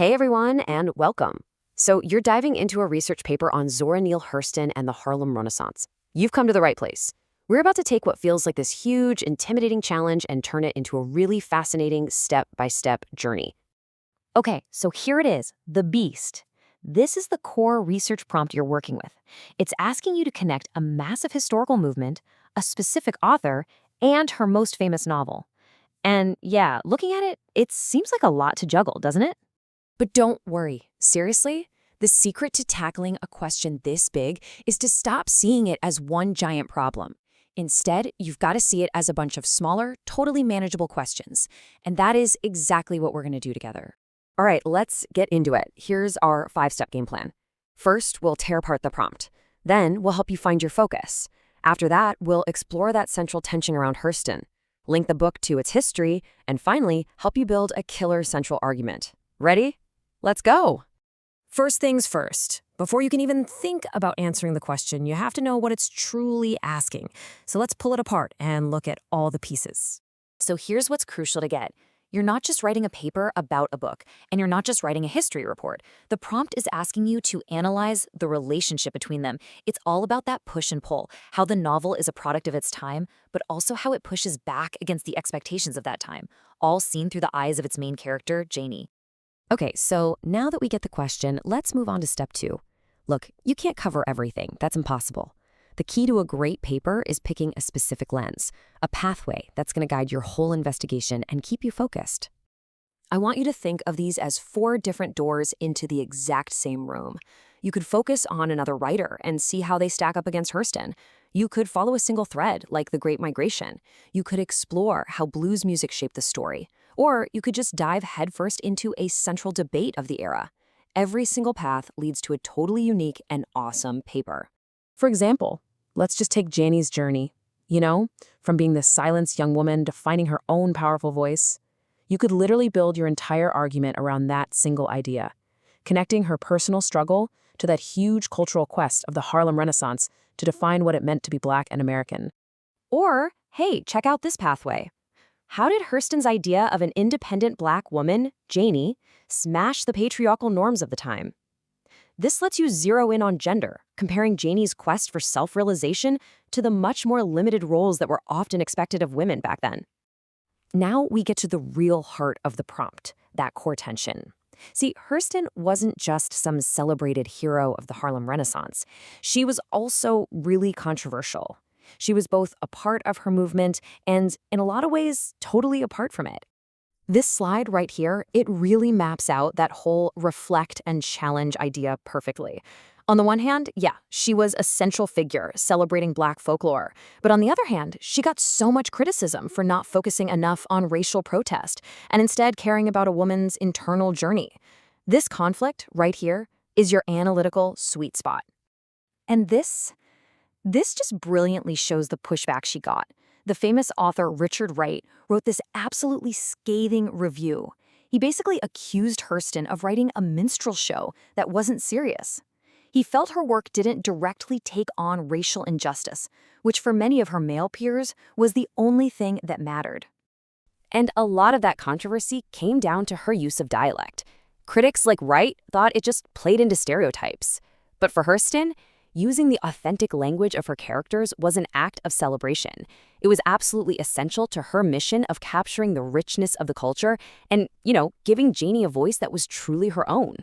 Hey everyone, and welcome. So, you're diving into a research paper on Zora Neale Hurston and the Harlem Renaissance. You've come to the right place. We're about to take what feels like this huge, intimidating challenge and turn it into a really fascinating step-by-step journey. Okay, so here it is, the beast. This is the core research prompt you're working with. It's asking you to connect a massive historical movement, a specific author, and her most famous novel. And yeah, looking at it, it seems like a lot to juggle, doesn't it? But don't worry. Seriously? The secret to tackling a question this big is to stop seeing it as one giant problem. Instead, you've got to see it as a bunch of smaller, totally manageable questions. And that is exactly what we're going to do together. All right, let's get into it. Here's our 5-step game plan. First, we'll tear apart the prompt. Then, we'll help you find your focus. After that, we'll explore that central tension around Hurston, link the book to its history, and finally, help you build a killer central argument. Ready? Let's go! First things first. Before you can even think about answering the question, you have to know what it's truly asking. So let's pull it apart and look at all the pieces. So here's what's crucial to get. You're not just writing a paper about a book, and you're not just writing a history report. The prompt is asking you to analyze the relationship between them. It's all about that push and pull, how the novel is a product of its time, but also how it pushes back against the expectations of that time, all seen through the eyes of its main character, Janie. Okay, so now that we get the question, let's move on to step 2. Look, you can't cover everything. That's impossible. The key to a great paper is picking a specific lens, a pathway that's going to guide your whole investigation and keep you focused. I want you to think of these as 4 different doors into the exact same room. You could focus on another writer and see how they stack up against Hurston. You could follow a single thread, like the Great Migration. You could explore how blues music shaped the story. Or you could just dive headfirst into a central debate of the era. Every single path leads to a totally unique and awesome paper. For example, let's just take Jannie's journey. From being this silenced young woman to finding her own powerful voice. You could literally build your entire argument around that single idea, connecting her personal struggle to that huge cultural quest of the Harlem Renaissance to define what it meant to be Black and American. Or, hey, check out this pathway. How did Hurston's idea of an independent Black woman, Janie, smash the patriarchal norms of the time? This lets you zero in on gender, comparing Janie's quest for self-realization to the much more limited roles that were often expected of women back then. Now we get to the real heart of the prompt, that core tension. See, Hurston wasn't just some celebrated hero of the Harlem Renaissance. She was also really controversial. She was both a part of her movement and, in a lot of ways, totally apart from it. This slide right here, it really maps out that whole reflect and challenge idea perfectly. On the one hand, yeah, she was a central figure celebrating Black folklore. But on the other hand, she got so much criticism for not focusing enough on racial protest and instead caring about a woman's internal journey. This conflict right here is your analytical sweet spot. And this just brilliantly shows the pushback she got. The famous author Richard Wright wrote this absolutely scathing review. He basically accused Hurston of writing a minstrel show that wasn't serious. He felt her work didn't directly take on racial injustice, which for many of her male peers was the only thing that mattered. And a lot of that controversy came down to her use of dialect. Critics like Wright thought it just played into stereotypes. But for Hurston, using the authentic language of her characters was an act of celebration. It was absolutely essential to her mission of capturing the richness of the culture and, giving Janie a voice that was truly her own.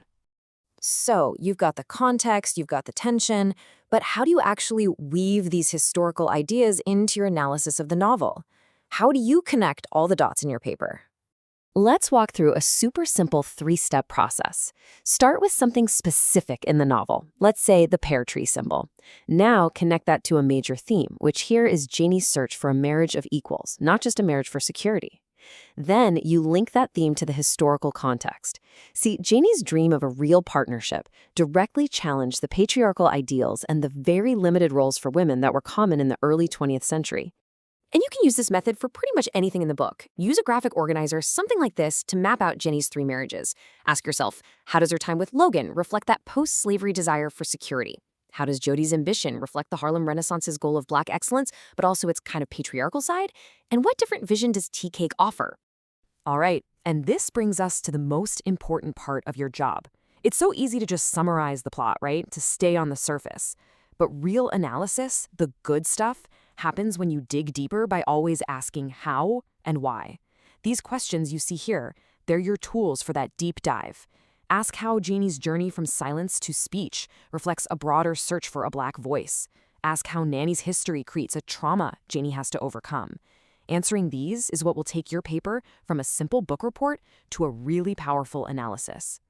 So, you've got the context, you've got the tension, but how do you actually weave these historical ideas into your analysis of the novel? How do you connect all the dots in your paper? Let's walk through a super simple 3-step process. Start with something specific in the novel, let's say the pear tree symbol. Now connect that to a major theme, which here is Janie's search for a marriage of equals, not just a marriage for security. Then you link that theme to the historical context. See, Janie's dream of a real partnership directly challenged the patriarchal ideals and the very limited roles for women that were common in the early 20th century. And you can use this method for pretty much anything in the book. Use a graphic organizer, something like this, to map out Jenny's 3 marriages. Ask yourself, how does her time with Logan reflect that post-slavery desire for security? How does Jodi's ambition reflect the Harlem Renaissance's goal of Black excellence, but also its kind of patriarchal side? And what different vision does Tea Cake offer? All right, and this brings us to the most important part of your job. It's so easy to just summarize the plot, right? To stay on the surface. But real analysis, the good stuff, happens when you dig deeper by always asking how and why. These questions you see here, they're your tools for that deep dive. Ask how Janie's journey from silence to speech reflects a broader search for a Black voice. Ask how Nanny's history creates a trauma Janie has to overcome. Answering these is what will take your paper from a simple book report to a really powerful analysis.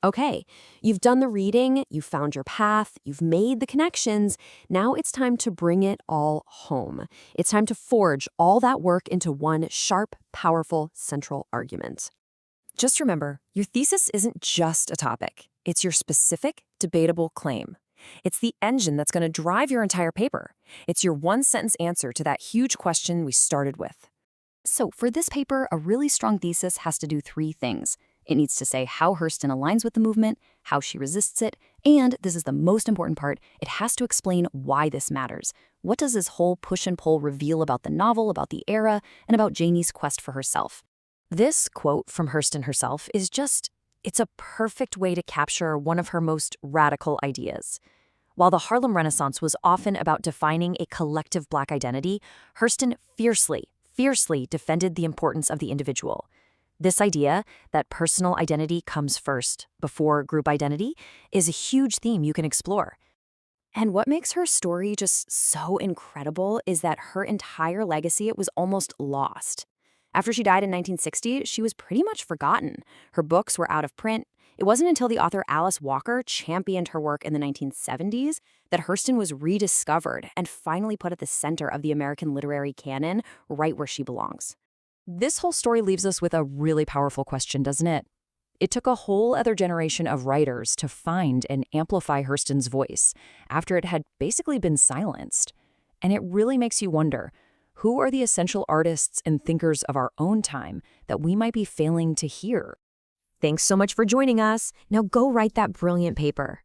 Okay, you've done the reading, you've found your path, you've made the connections. Now it's time to bring it all home. It's time to forge all that work into one sharp, powerful, central argument. Just remember, your thesis isn't just a topic. It's your specific, debatable claim. It's the engine that's going to drive your entire paper. It's your one-sentence answer to that huge question we started with. So for this paper, a really strong thesis has to do three things. It needs to say how Hurston aligns with the movement, how she resists it, and, this is the most important part, it has to explain why this matters. What does this whole push and pull reveal about the novel, about the era, and about Janie's quest for herself? This quote from Hurston herself is it's a perfect way to capture one of her most radical ideas. While the Harlem Renaissance was often about defining a collective Black identity, Hurston fiercely defended the importance of the individual. This idea that personal identity comes first, before group identity, is a huge theme you can explore. And what makes her story just so incredible is that her entire legacy was almost lost. After she died in 1960, she was pretty much forgotten. Her books were out of print. It wasn't until the author Alice Walker championed her work in the 1970s that Hurston was rediscovered and finally put at the center of the American literary canon, right where she belongs. This whole story leaves us with a really powerful question, doesn't it? It took a whole other generation of writers to find and amplify Hurston's voice after it had basically been silenced. And it really makes you wonder, who are the essential artists and thinkers of our own time that we might be failing to hear? Thanks so much for joining us. Now go write that brilliant paper.